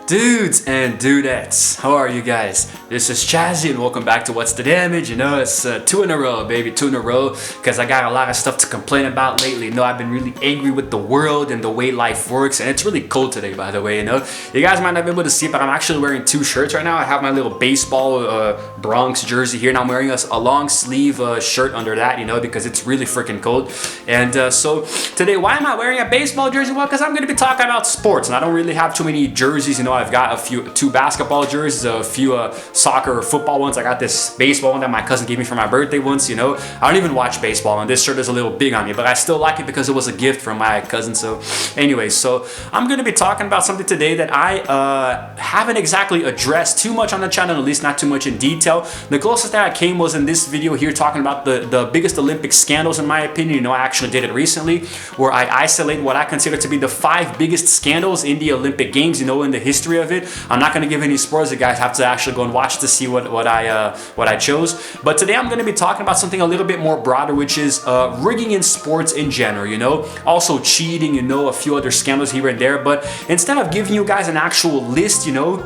Dudes and dudettes, how are you guys? This is Chazzy and welcome back to What's the Damage. You know, it's 2 in a row, baby, 2 in a row, because I got a lot of stuff to complain about lately. You know, I've been really angry with the world and the way life works, and it's really cold today, by the way, you know. You guys might not be able to see, but I'm actually wearing 2 shirts right now. I have my little baseball Bronx jersey here, and I'm wearing a long sleeve shirt under that, you know, because it's really freaking cold. And so today, why am I wearing a baseball jersey? Well, because I'm going to be talking about sports, and I don't really have too many jerseys, you know. I've got 2 basketball jerseys, a few soccer or football ones. I got this baseball one that my cousin gave me for my birthday once, you know. I don't even watch baseball, and this shirt is a little big on me, but I still like it because it was a gift from my cousin. So anyways, so I'm going to be talking about something today that I haven't exactly addressed too much on the channel, at least not too much in detail. The closest that I came was in this video here talking about the biggest Olympic scandals in my opinion. You know, I actually did it recently where I isolate what I consider to be the 5 biggest scandals in the Olympic Games, you know, in the history of it. I'm not going to give any spoilers. You guys have to actually go and watch to see what I chose. But today I'm going to be talking about something a little bit more broader, which is rigging in sports in general, you know, also cheating, you know, a few other scandals here and there. But instead of giving you guys an actual list, you know,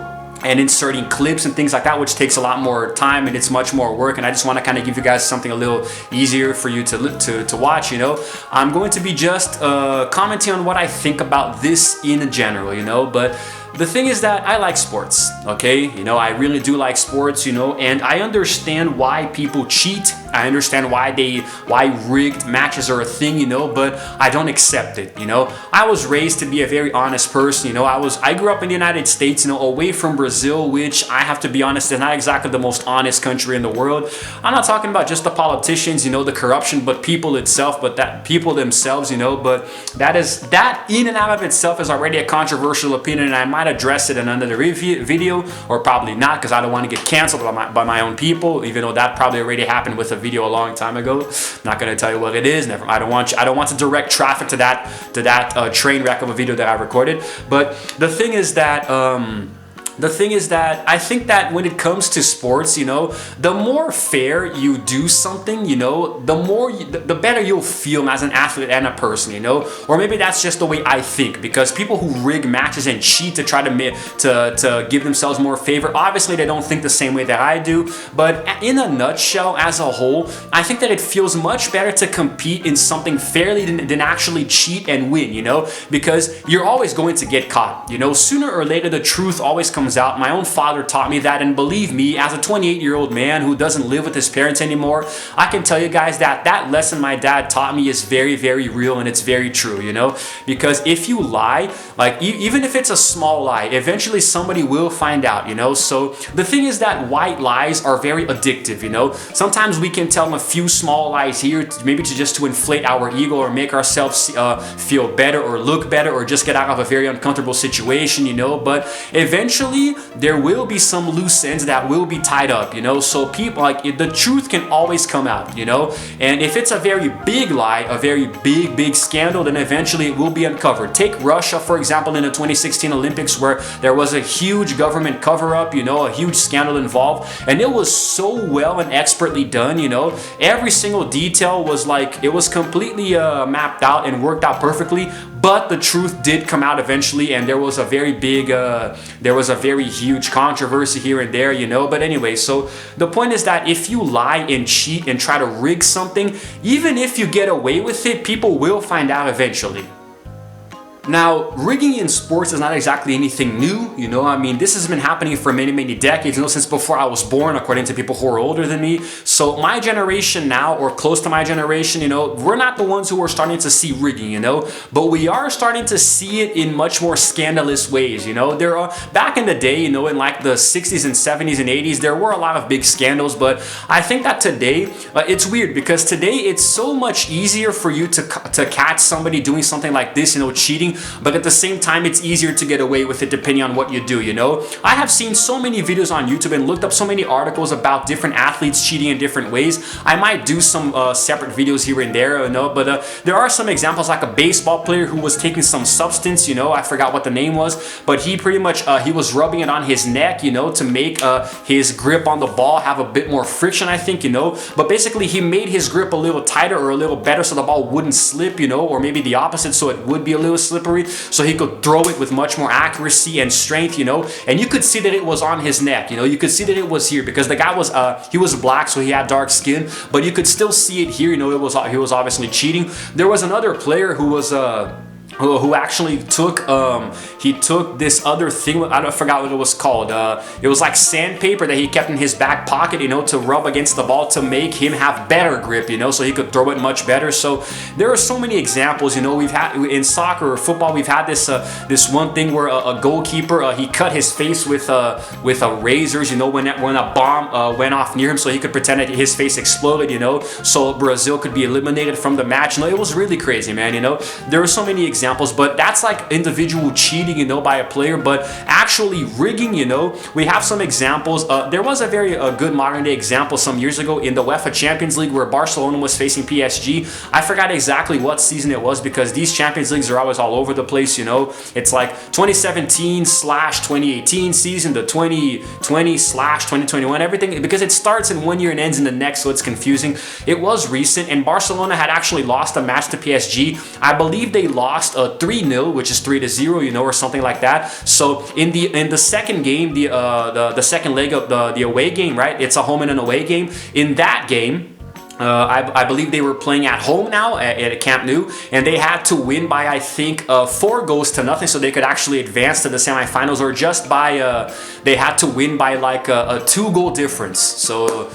and inserting clips and things like that, which takes a lot more time and it's much more work, and I just want to kind of give you guys something a little easier for you to watch, you know. I'm going to be just commenting on what I think about this in general, you know. But the thing is that I like sports, okay? You know, I really do like sports, you know, and I understand why people cheat. I understand why rigged matches are a thing, you know, but I don't accept it, you know. I was raised to be a very honest person, you know. I grew up in the United States, you know, away from Brazil, which I have to be honest is not exactly the most honest country in the world. I'm not talking about just the politicians, you know, the corruption, but people itself, but that people themselves, you know. But that in and out of itself is already a controversial opinion, and I might address it in another video, or probably not, because I don't want to get canceled by my own people, even though that probably already happened with a video a long time ago. I'm not going to tell you what it is. I don't want to direct traffic to that train wreck of a video that I recorded. But the thing is that I think that when it comes to sports, you know, the more fair you do something, you know, the better you'll feel as an athlete and a person, you know. Or maybe that's just the way I think, because people who rig matches and cheat to try to give themselves more favor, obviously they don't think the same way that I do. But in a nutshell, as a whole, I think that it feels much better to compete in something fairly than actually cheat and win, you know, because you're always going to get caught, you know. Sooner or later, the truth always comes out. My own father taught me that, and believe me, as a 28-year-old man who doesn't live with his parents anymore, I can tell you guys that that lesson my dad taught me is very, very real, and it's very true, you know. Because if you lie, like even if it's a small lie, eventually somebody will find out, you know. So the thing is that white lies are very addictive, you know. Sometimes we can tell a few small lies here, maybe just to inflate our ego or make ourselves feel better or look better or just get out of a very uncomfortable situation, you know. But eventually there will be some loose ends that will be tied up, you know. So people, like, the truth can always come out, you know. And if it's a very big lie, a very big scandal, then eventually it will be uncovered. Take Russia, for example, in the 2016 Olympics, where there was a huge government cover-up, you know, a huge scandal involved, and it was so well and expertly done, you know. Every single detail was like, it was completely mapped out and worked out perfectly. But the truth did come out eventually, and there was a very huge controversy here and there, you know. But anyway, so the point is that if you lie and cheat and try to rig something, even if you get away with it, people will find out eventually. Now, rigging in sports is not exactly anything new, you know. I mean, this has been happening for many decades, you know, since before I was born, according to people who are older than me. So my generation now, or close to my generation, you know, we're not the ones who are starting to see rigging, you know, but we are starting to see it in much more scandalous ways, you know. There are, back in the day, you know, in like the 60s and 70s and 80s, there were a lot of big scandals, but I think that today, it's weird, because today it's so much easier for you to catch somebody doing something like this, you know, cheating. But at the same time, it's easier to get away with it depending on what you do, you know. I have seen so many videos on YouTube and looked up so many articles about different athletes cheating in different ways. I might do some separate videos here and there, you know, but there are some examples, like a baseball player who was taking some substance, you know, I forgot what the name was, but he pretty much, he was rubbing it on his neck, you know, to make his grip on the ball have a bit more friction, I think, you know. But basically, he made his grip a little tighter or a little better so the ball wouldn't slip, you know, or maybe the opposite, so it would be a little slippery. slippery, so he could throw it with much more accuracy and strength, you know, and you could see that it was on his neck, you know, you could see that it was here because the guy was, he was black, so he had dark skin, but you could still see it here, you know, he was obviously cheating. There was another player who was, who actually took he took this other thing, I forgot what it was called, it was like sandpaper that he kept in his back pocket, you know, to rub against the ball to make him have better grip, you know, so he could throw it much better. So there are so many examples, you know, we've had in soccer or football, we've had this this one thing where a goalkeeper, he cut his face with razors, you know, when a bomb went off near him, so he could pretend that his face exploded, you know, so Brazil could be eliminated from the match. You know, it was really crazy, man, you know, there are so many examples. But that's like individual cheating, you know, by a player. But actually rigging, you know, we have some examples. There was a very good modern day example some years ago in the UEFA Champions League where Barcelona was facing PSG. I forgot exactly what season it was because these Champions Leagues are always all over the place, you know. It's like 2017/2018 season, the 2020/2021, everything, because it starts in one year and ends in the next, so it's confusing. It was recent, and Barcelona had actually lost a match to PSG. I believe they lost 3-0, which is 3-0, you know, or something like that. So in the second game, the second leg of the away game, right? It's a home and an away game. In that game, I believe they were playing at home now at Camp Nou, and they had to win by, I think, 4-0 so they could actually advance to the semifinals, or just by they had to win by like a 2-goal difference. So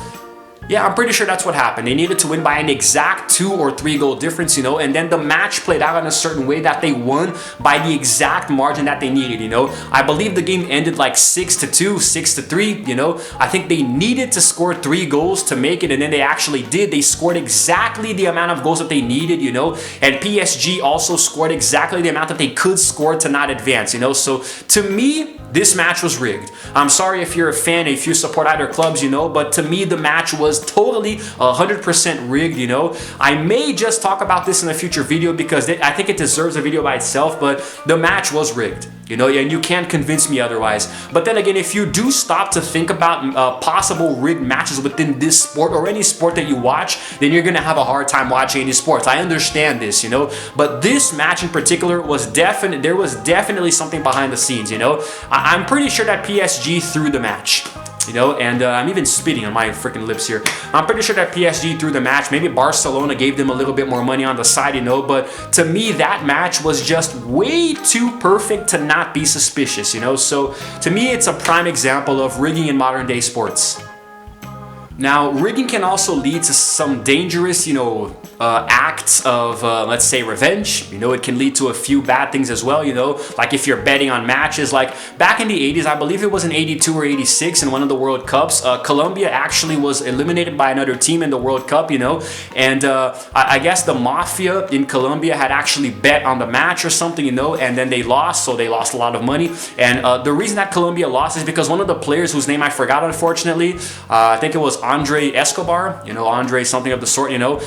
yeah, I'm pretty sure that's what happened. They needed to win by an exact 2 or 3 goal difference, you know, and then the match played out in a certain way that they won by the exact margin that they needed, you know. I believe the game ended like 6-2, 6-3, you know. I think they needed to score 3 goals to make it, and then they actually did. They scored exactly the amount of goals that they needed, you know, and PSG also scored exactly the amount that they could score to not advance, you know. So to me, this match was rigged. I'm sorry if you're a fan, if you support either clubs, you know, but to me, the match was totally 100% rigged, you know. I may just talk about this in a future video because I think it deserves a video by itself, but the match was rigged, you know, and you can't convince me otherwise. But then again, if you do stop to think about possible rigged matches within this sport or any sport that you watch, then you're gonna have a hard time watching any sports. I understand this, you know, but this match in particular was there was definitely something behind the scenes, you know. I'm pretty sure that PSG threw the match, you know, and I'm even spitting on my freaking lips here. I'm pretty sure that PSG threw the match. Maybe Barcelona gave them a little bit more money on the side, you know, but to me, that match was just way too perfect to not be suspicious, you know. So to me, it's a prime example of rigging in modern day sports. Now, rigging can also lead to some dangerous, you know, acts of, let's say, revenge. You know, it can lead to a few bad things as well, you know, like if you're betting on matches. Like back in the 80s, I believe it was in 82 or 86 in one of the World Cups, Colombia actually was eliminated by another team in the World Cup, you know, and I guess the mafia in Colombia had actually bet on the match or something, you know, and then they lost, so they lost a lot of money. And the reason that Colombia lost is because one of the players whose name I forgot, unfortunately, I think it was Andre Escobar, you know, Andre something of the sort, you know,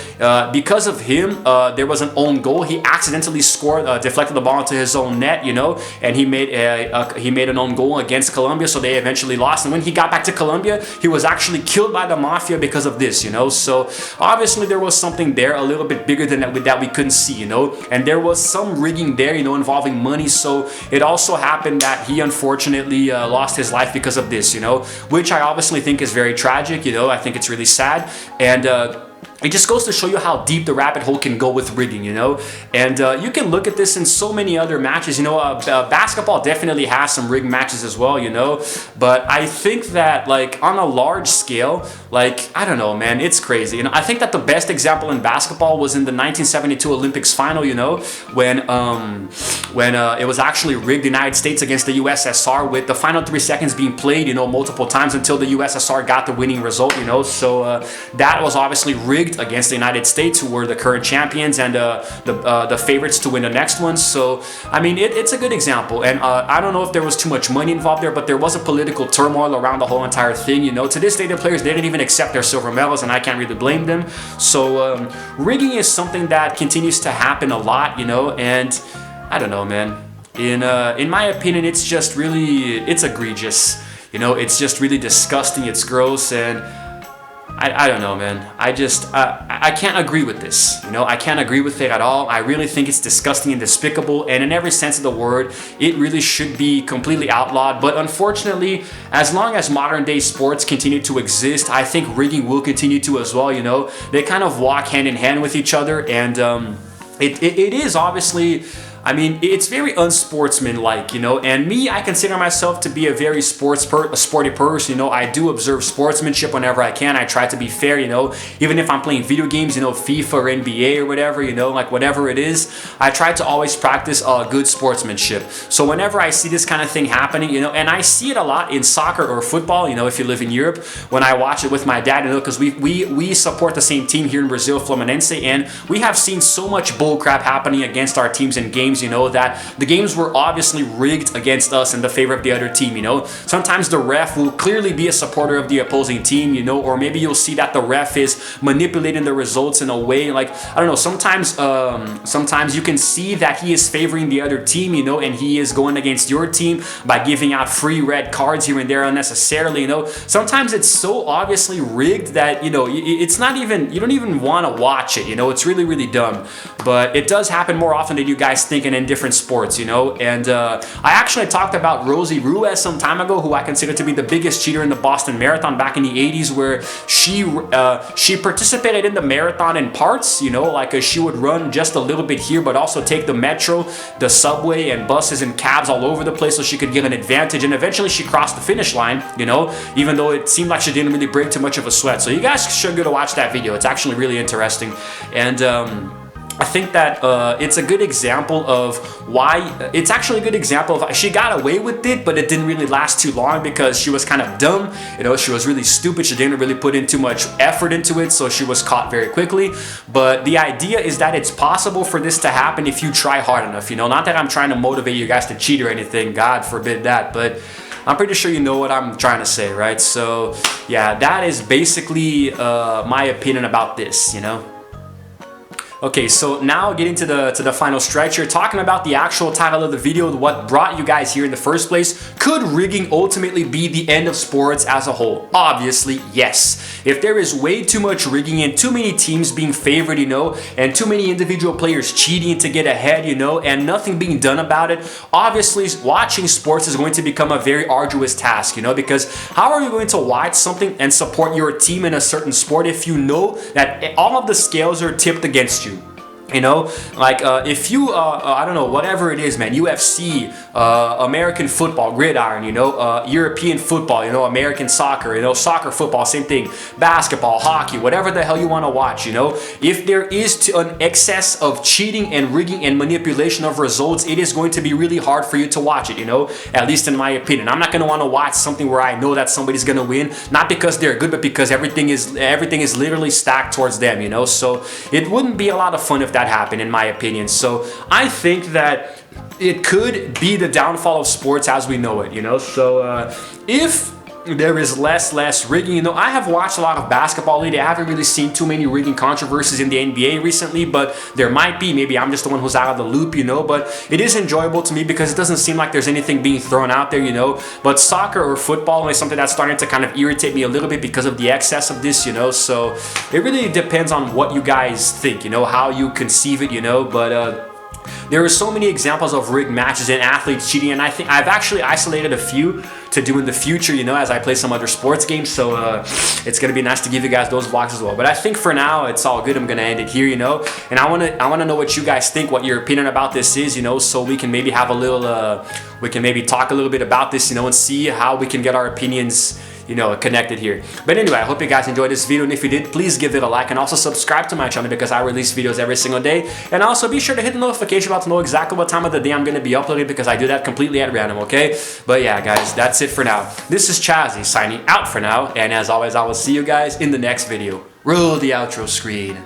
because of him, there was an own goal. He accidentally scored, deflected the ball into his own net, you know, and he made an own goal against Colombia, so they eventually lost. And when he got back to Colombia, he was actually killed by the mafia because of this, you know. So obviously there was something there a little bit bigger than that we couldn't see, you know, and there was some rigging there, you know, involving money. So it also happened that he unfortunately lost his life because of this, you know, which I obviously think is very tragic, you know. I think it's really sad, and it just goes to show you how deep the rabbit hole can go with rigging, you know. And you can look at this in so many other matches, you know. Basketball definitely has some rigged matches as well, you know. But I think that, like, on a large scale, like, I don't know, man, it's crazy. You know, I think that the best example in basketball was in the 1972 Olympics final, you know, when it was actually rigged, the United States against the USSR, with the final 3 seconds being played, you know, multiple times until the USSR got the winning result, you know. So that was obviously rigged against the United States, who were the current champions and the favorites to win the next one. So I mean, it's a good example, and I don't know if there was too much money involved there, but there was a political turmoil around the whole entire thing, you know. To this day, the players didn't even accept their silver medals, and I can't really blame them. So rigging is something that continues to happen a lot, you know, and I don't know, man. In my opinion, it's just really, it's egregious, you know. It's just really disgusting, it's gross, and I don't know, man. I can't agree with this. You know, I can't agree with it at all. I really think it's disgusting and despicable, and in every sense of the word, it really should be completely outlawed. But unfortunately, as long as modern day sports continue to exist, I think rigging will continue to as well. You know, they kind of walk hand in hand with each other, and it is obviously, I mean, it's very unsportsmanlike, you know, and me, I consider myself to be a very sporty person, you know. I do observe sportsmanship whenever I can. I try to be fair, you know, even if I'm playing video games, you know, FIFA or NBA or whatever, you know, like whatever it is, I try to always practice good sportsmanship. So whenever I see this kind of thing happening, you know, and I see it a lot in soccer or football, you know, if you live in Europe, when I watch it with my dad, you know, because we support the same team here in Brazil, Fluminense, and we have seen so much bullcrap happening against our teams in games, you know, that the games were obviously rigged against us in the favor of the other team, you know. Sometimes the ref will clearly be a supporter of the opposing team, you know, or maybe you'll see that the ref is manipulating the results in a way, like, I don't know, sometimes you can see that he is favoring the other team, you know, and he is going against your team by giving out free red cards here and there unnecessarily, you know. Sometimes it's so obviously rigged that, you know, it's not even, you don't even want to watch it, you know. It's really, really dumb. But it does happen more often than you guys think and in different sports, you know. And I actually talked about Rosie Ruiz some time ago, who I consider to be the biggest cheater in the Boston Marathon back in the 80s, where she participated in the marathon in parts, you know, like she would run just a little bit here, but also take the metro, the subway, and buses and cabs all over the place so she could get an advantage. And eventually she crossed the finish line, you know, even though it seemed like she didn't really break too much of a sweat. So you guys should go to watch that video. It's actually really interesting. And I think that it's a good example of why, it's actually a good example of, she got away with it, but it didn't really last too long because she was kind of dumb, you know, she was really stupid, she didn't really put in too much effort into it, so she was caught very quickly. But the idea is that it's possible for this to happen if you try hard enough, you know. Not that I'm trying to motivate you guys to cheat or anything, God forbid that, but I'm pretty sure you know what I'm trying to say, right? So yeah, that is basically my opinion about this, you know. Okay, so now getting to the final stretch here, talking about the actual title of the video, what brought you guys here in the first place. Could rigging ultimately be the end of sports as a whole? Obviously, yes. If there is way too much rigging and too many teams being favored, you know, and too many individual players cheating to get ahead, you know, and nothing being done about it, obviously watching sports is going to become a very arduous task, you know, because how are you going to watch something and support your team in a certain sport if you know that all of the scales are tipped against you? You know, like if you, I don't know, whatever it is, man, UFC, American football, gridiron, you know, European football, you know, American soccer, you know, soccer, football, same thing, basketball, hockey, whatever the hell you want to watch, you know, if there is an excess of cheating and rigging and manipulation of results, it is going to be really hard for you to watch it, you know, at least in my opinion. I'm not going to want to watch something where I know that somebody's going to win, not because they're good, but because everything is literally stacked towards them, you know. So it wouldn't be a lot of fun if that happened, in my opinion. So I think that it could be the downfall of sports as we know it, you know. So if there is less rigging, you know, I have watched a lot of basketball lately. I haven't really seen too many rigging controversies in the NBA recently, but there might be. Maybe I'm just the one who's out of the loop, you know, but it is enjoyable to me because it doesn't seem like there's anything being thrown out there, you know. But soccer or football is something that's starting to kind of irritate me a little bit because of the excess of this, you know. So it really depends on what you guys think, you know, how you conceive it, you know. But there are so many examples of rigged matches and athletes cheating, and I think I've actually isolated a few to do in the future, you know, as I play some other sports games. So it's gonna be nice to give you guys those vlogs as well. But I think for now it's all good. I'm gonna end it here, you know, and I wanna know what you guys think, what your opinion about this is, you know, so we can maybe have a little we can maybe talk a little bit about this, you know, and see how we can get our opinions, you know, connected here. But anyway, I hope you guys enjoyed this video, and if you did, please give it a like and also subscribe to my channel because I release videos every single day. And also be sure to hit the notification bell to know exactly what time of the day I'm going to be uploading because I do that completely at random, okay? But yeah, guys, that's it for now. This is Chazzy signing out for now, and as always, I will see you guys in the next video. Roll the outro screen.